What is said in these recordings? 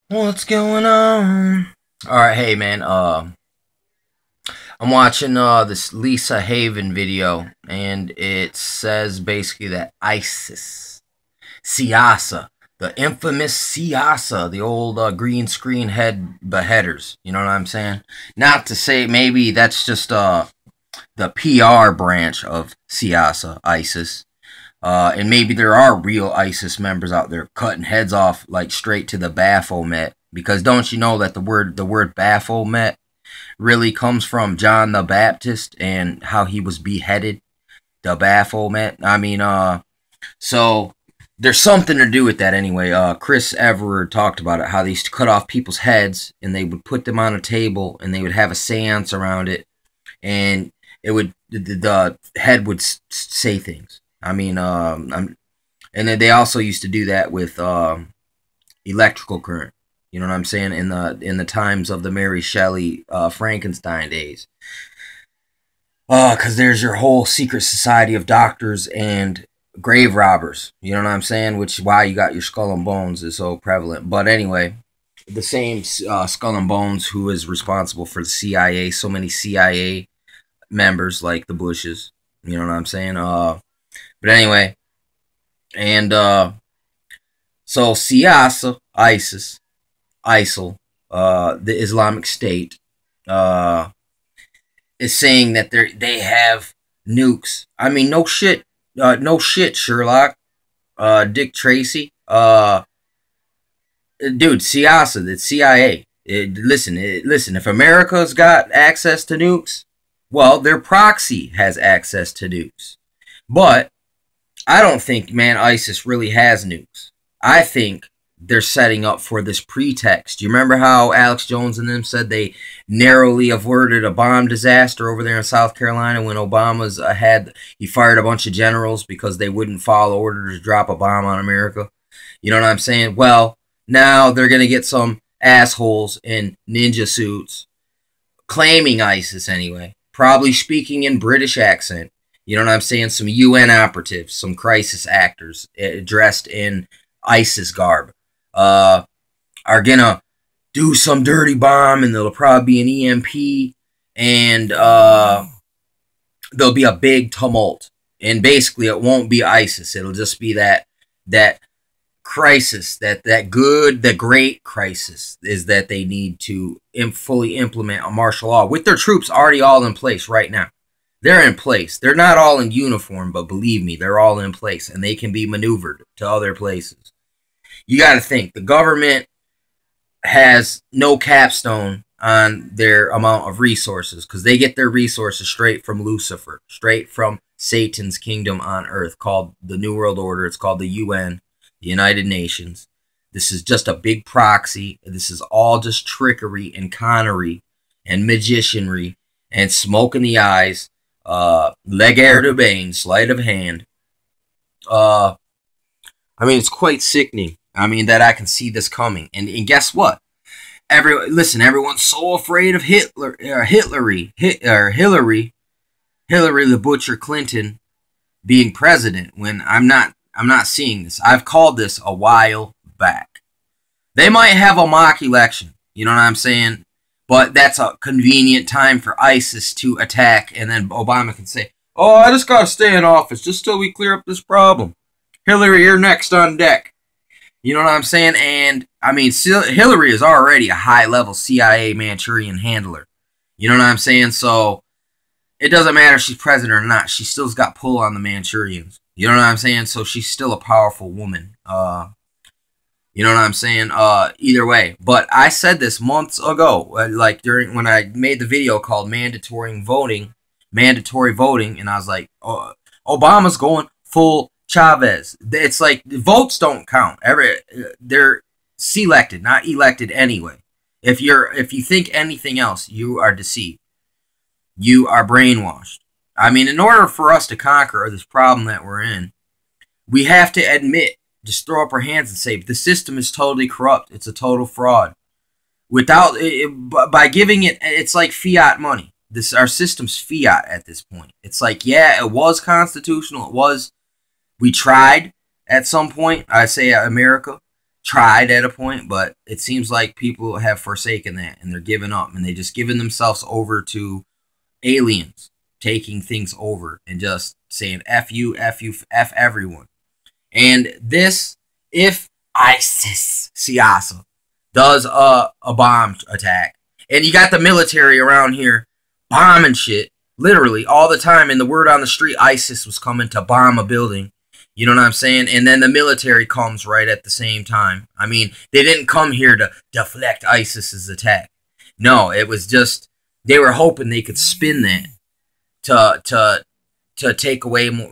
What's going on? All right, hey man. I'm watching this Lisa Haven video, and it says basically that ISIS, Siyasa, the infamous Siyasa, the old green screen head beheaders. You know what I'm saying? Not to say maybe that's just the PR branch of Siyasa, ISIS. And maybe there are real ISIS members out there cutting heads off like straight to the Baphomet. Because don't you know that the word Baphomet really comes from John the Baptist and how he was beheaded? The Baphomet. So there's something to do with that anyway. Chris Everard talked about it, how they used to cut off people's heads and they would put them on a table and they would have a seance around it, and it would the head would say things. And then they also used to do that with electrical current. You know what I'm saying? In the times of the Mary Shelley Frankenstein days, because there's your whole secret society of doctors and grave robbers. You know what I'm saying? Which is why you got your Skull and Bones is so prevalent. But anyway, the same Skull and Bones who is responsible for the CIA. So many CIA members like the Bushes. You know what I'm saying? But anyway, and so Siyasa, ISIS, ISIL, the Islamic State, is saying that they have nukes. I mean, no shit, no shit, Sherlock, Dick Tracy, dude, Siyasa, the CIA. Listen. If America's got access to nukes, well, their proxy has access to nukes. But I don't think, man, ISIS really has nukes. I think they're setting up for this pretext. You remember how Alex Jones and them said they narrowly averted a bomb disaster over there in South Carolina when Obama's he fired a bunch of generals because they wouldn't follow orders to drop a bomb on America? You know what I'm saying? Well, now they're going to get some assholes in ninja suits claiming ISIS anyway, probably speaking in British accent. You know what I'm saying? Some UN operatives, some crisis actors dressed in ISIS garb, are gonna do some dirty bomb, and there'll probably be an EMP, and there'll be a big tumult. And basically, it won't be ISIS. It'll just be that crisis, the great crisis, is that they need to fully implement a martial law with their troops already all in place right now. They're in place. They're not all in uniform, but believe me, they're all in place, and they can be maneuvered to other places. You got to think, the government has no capstone on their amount of resources because they get their resources straight from Lucifer, straight from Satan's kingdom on earth called the New World Order. It's called the UN, the United Nations. This is just a big proxy. This is all just trickery and connery and magicianry and smoke in the eyes. Leg air to bane, sleight of hand. It's quite sickening. That I can see this coming. And guess what? Everyone's so afraid of Hillary the Butcher Clinton being president when I'm not seeing this. I've called this a while back. They might have a mock election. You know what I'm saying? But that's a convenient time for ISIS to attack, and then Obama can say, "Oh, I just gotta stay in office just till we clear up this problem. Hillary, you're next on deck." You know what I'm saying? And Hillary is already a high-level CIA Manchurian handler. You know what I'm saying? So it doesn't matter if she's president or not. She still's got pull on the Manchurians. You know what I'm saying? So she's still a powerful woman. You know what I'm saying? Either way. But I said this months ago, like when I made the video called mandatory voting, and I was like, oh, Obama's going full Chavez. It's like the votes don't count. They're selected, not elected anyway. If you think anything else, you are deceived. You are brainwashed. In order for us to conquer this problem that we're in, we have to admit, just throw up our hands and say, the system is totally corrupt. It's a total fraud. By giving it's like fiat money. Our system's fiat at this point. It's like, yeah, it was constitutional. We tried at some point, I say America, tried at a point, but it seems like people have forsaken that and they're giving up and they just giving themselves over to aliens taking things over and just saying F you, F you, F everyone. And this, if ISIS, Siasa, does a bomb attack, and you got the military around here bombing shit, literally all the time, and the word on the street, ISIS was coming to bomb a building. You know what I'm saying? And then the military comes right at the same time. I mean, they didn't come here to deflect ISIS's attack. No, it was just they were hoping they could spin that to take away more,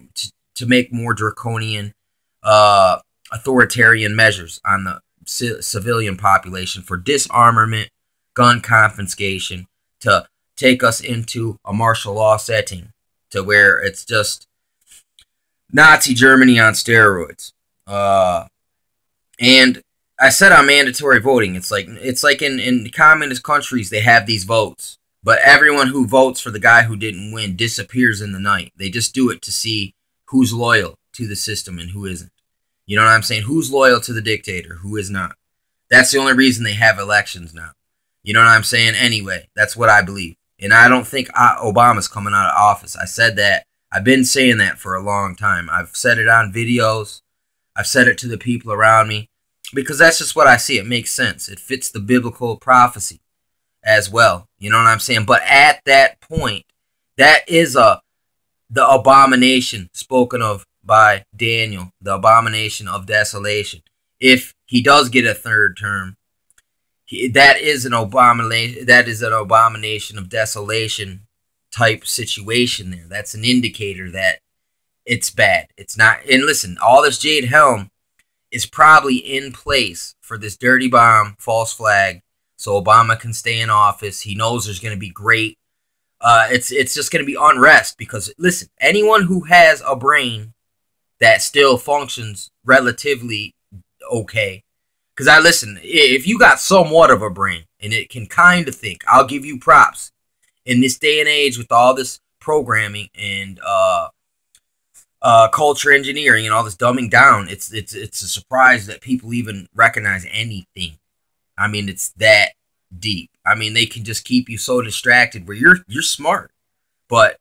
to make more draconian, authoritarian measures on the civilian population for disarmament, gun confiscation, to take us into a martial law setting to where it's just Nazi Germany on steroids. And I said on mandatory voting, it's like in communist countries they have these votes, but everyone who votes for the guy who didn't win disappears in the night. They just do it to see who's loyal to the system and who isn't. You know what I'm saying? Who's loyal to the dictator, who is not. That's the only reason they have elections now. You know what I'm saying? Anyway, that's what I believe. And I don't think Obama's coming out of office. I said that. I've been saying that for a long time. I've said it on videos. I've said it to the people around me. Because that's just what I see. It makes sense. It fits the biblical prophecy as well. You know what I'm saying? But at that point, that is the abomination spoken of by Daniel. The abomination of desolation. If he does get a third term, that is an abomination. That is an abomination of desolation type situation there. That's an indicator that it's bad. It's not. And listen, all this Jade Helm is probably in place for this dirty bomb, false flag, so Obama can stay in office. He knows there's going to be great. It's just going to be unrest because listen, anyone who has a brain that still functions relatively okay. Because if you got somewhat of a brain and it can kind of think, I'll give you props. In this day and age with all this programming and culture engineering and all this dumbing down, it's a surprise that people even recognize anything. I mean, it's that deep. I mean, they can just keep you so distracted where you're smart, but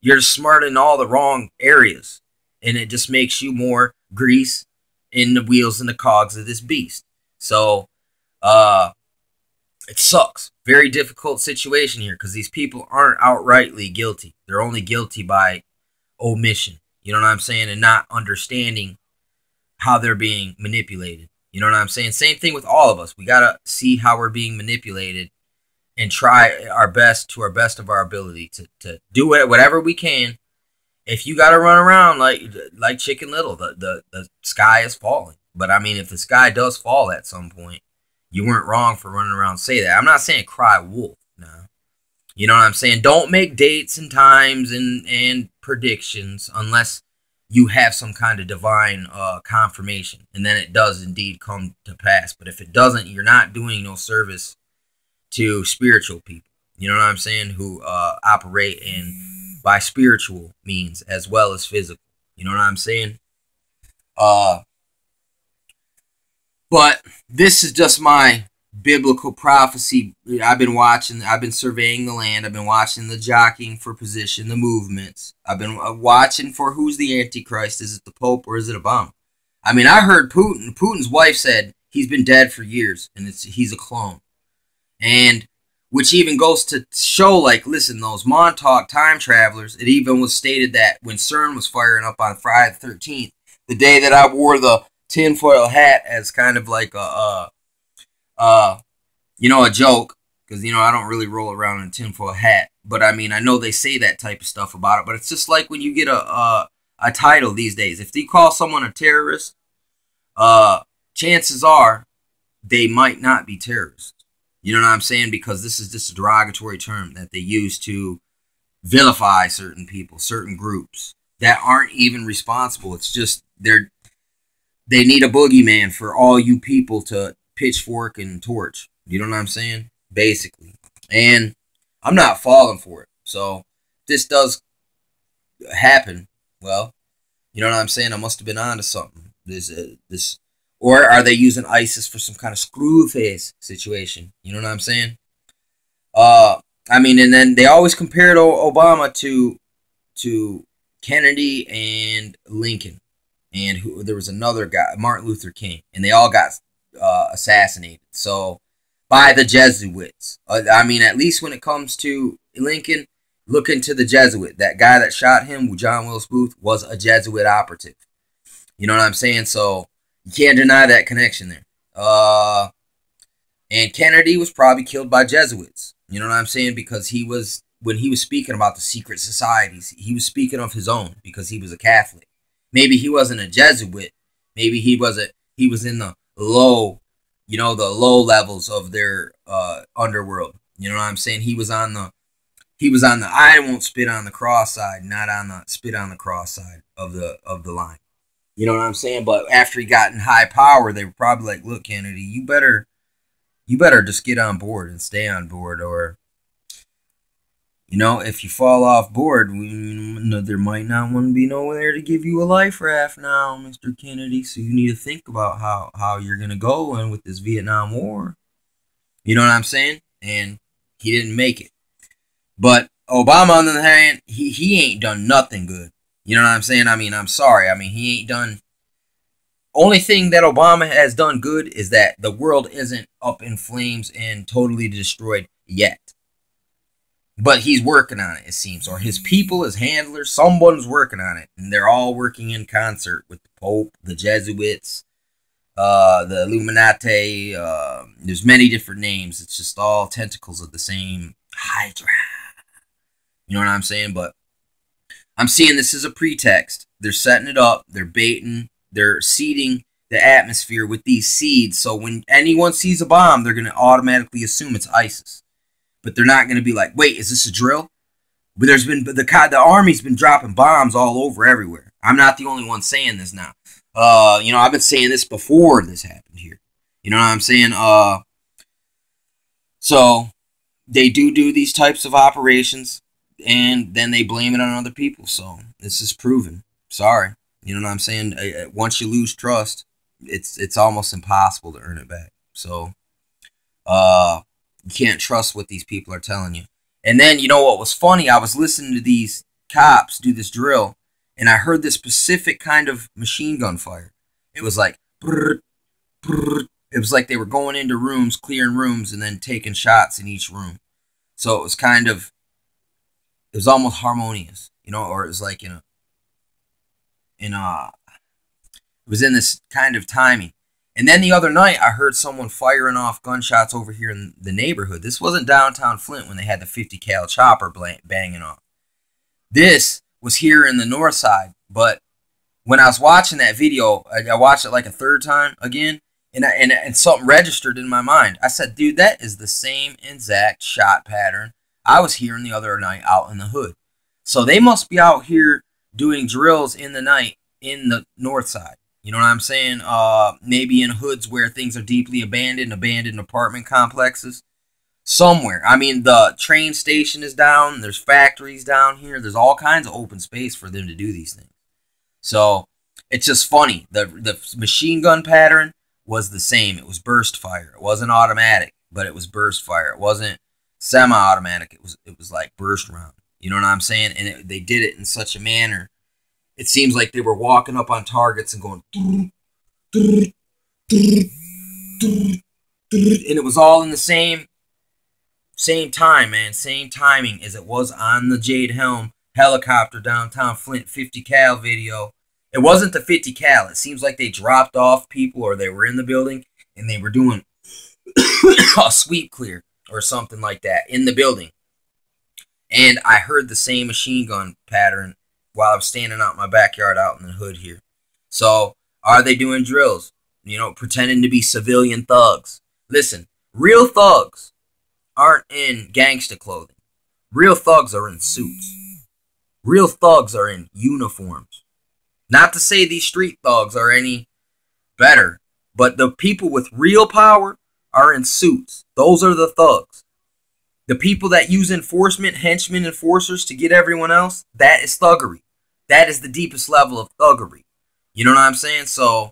you're smart in all the wrong areas, and it just makes you more grease in the wheels and the cogs of this beast. So, it sucks. Very difficult situation here because these people aren't outrightly guilty. They're only guilty by omission. You know what I'm saying? And not understanding how they're being manipulated. You know what I'm saying? Same thing with all of us. We got to see how we're being manipulated and try our best to our best of our ability to do it, whatever we can. If you got to run around like Chicken Little, the sky is falling. But I mean, if the sky does fall at some point, you weren't wrong for running around and say that. I'm not saying cry wolf now. You know what I'm saying? Don't make dates and times and predictions unless you have some kind of divine confirmation. And then it does indeed come to pass. But if it doesn't, you're not doing no service to spiritual people. You know what I'm saying? Who operate by spiritual means as well as physical. You know what I'm saying? But this is just my biblical prophecy. I've been watching, I've been surveying the land, I've been watching the jockeying for position, the movements. I've been watching for who's the Antichrist. Is it the Pope or is it a bomb? I mean, I heard Putin's wife said he's been dead for years and he's a clone. And which even goes to show, like, listen, those Montauk time travelers, it even was stated that when CERN was firing up on Friday the 13th, the day that I wore the tinfoil hat as kind of like a joke, because, I don't really roll around in a tinfoil hat, but I mean, I know they say that type of stuff about it, but it's just like when you get a title these days. If you call someone a terrorist, chances are they might not be terrorists. You know what I'm saying? Because this is just a derogatory term that they use to vilify certain people, certain groups that aren't even responsible. It's just they need a boogeyman for all you people to pitchfork and torch. You know what I'm saying? Basically. And I'm not falling for it. So this does happen. Well, you know what I'm saying? I must have been onto something. This Or are they using ISIS for some kind of screw face situation? You know what I'm saying? I mean, and then they always compared Obama to Kennedy and Lincoln, and there was another guy, Martin Luther King, and they all got assassinated. So by the Jesuits. I mean, at least when it comes to Lincoln, look into the Jesuit. That guy that shot him, John Wilkes Booth, was a Jesuit operative. You know what I'm saying? So you can't deny that connection there. And Kennedy was probably killed by Jesuits. You know what I'm saying? Because when he was speaking about the secret societies, he was speaking of his own because he was a Catholic. Maybe he wasn't a Jesuit. Maybe he was in the low, the low levels of their underworld. You know what I'm saying? He was on the I won't spit on the cross side, not on the spit on the cross side of the line. You know what I'm saying? But after he got in high power, they were probably like, look, Kennedy, you better just get on board and stay on board, or if you fall off board, there might not want to be nowhere to give you a life raft now, Mr. Kennedy. So you need to think about how you're going to go in with this Vietnam War. You know what I'm saying? And he didn't make it. But Obama, on the other hand, he ain't done nothing good. You know what I'm saying? I mean, I'm sorry. I mean, he ain't done... Only thing that Obama has done good is that the world isn't up in flames and totally destroyed yet. But he's working on it, it seems. Or his people, his handlers, someone's working on it. And they're all working in concert with the Pope, the Jesuits, the Illuminati. There's many different names. It's just all tentacles of the same Hydra. You know what I'm saying? But I'm seeing this as a pretext. They're setting it up. They're baiting. They're seeding the atmosphere with these seeds. So when anyone sees a bomb, they're going to automatically assume it's ISIS. But they're not going to be like, wait, is this a drill? But the army's been dropping bombs all over everywhere. I'm not the only one saying this now. I've been saying this before this happened here. You know what I'm saying? So they do these types of operations, and then they blame it on other people. So this is proven. Sorry. You know what I'm saying? Once you lose trust, it's almost impossible to earn it back. So you can't trust what these people are telling you. And then, you know what was funny? I was listening to these cops do this drill, and I heard this specific kind of machine gun fire. It was like, brrr, brrr. It was like they were going into rooms, clearing rooms, and then taking shots in each room. So it was almost harmonious, or it was like it was in this kind of timing. And then the other night, I heard someone firing off gunshots over here in the neighborhood. This wasn't downtown Flint when they had the 50 cal chopper banging off. This was here in the north side. But when I was watching that video, I watched it like a third time again, and something registered in my mind. I said, dude, that is the same exact shot pattern I was hearing the other night out in the hood. So they must be out here doing drills in the night in the north side. You know what I'm saying? Maybe in hoods where things are deeply abandoned apartment complexes. Somewhere. I mean, the train station is down. There's factories down here. There's all kinds of open space for them to do these things. So it's just funny. The machine gun pattern was the same. It was burst fire. It wasn't automatic, but it was burst fire. It wasn't semi-automatic. It was like burst round. You know what I'm saying? And they did it in such a manner. It seems like they were walking up on targets and going, and it was all in the same time, man. Same timing as it was on the Jade Helm helicopter downtown Flint 50 cal video. It wasn't the 50 cal. It seems like they dropped off people, or they were in the building and they were doing a sweep clear or something like that in the building. And I heard the same machine gun pattern while I was standing out in my backyard out in the hood here. So, are they doing drills? Pretending to be civilian thugs. Listen, real thugs aren't in gangsta clothing. Real thugs are in suits. Real thugs are in uniforms. Not to say these street thugs are any better, but the people with real power are in suits. Those are the thugs. The people that use enforcement, henchmen, enforcers to get everyone else, that is thuggery. That is the deepest level of thuggery. You know what I'm saying? So,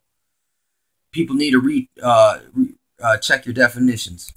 people need to check your definitions.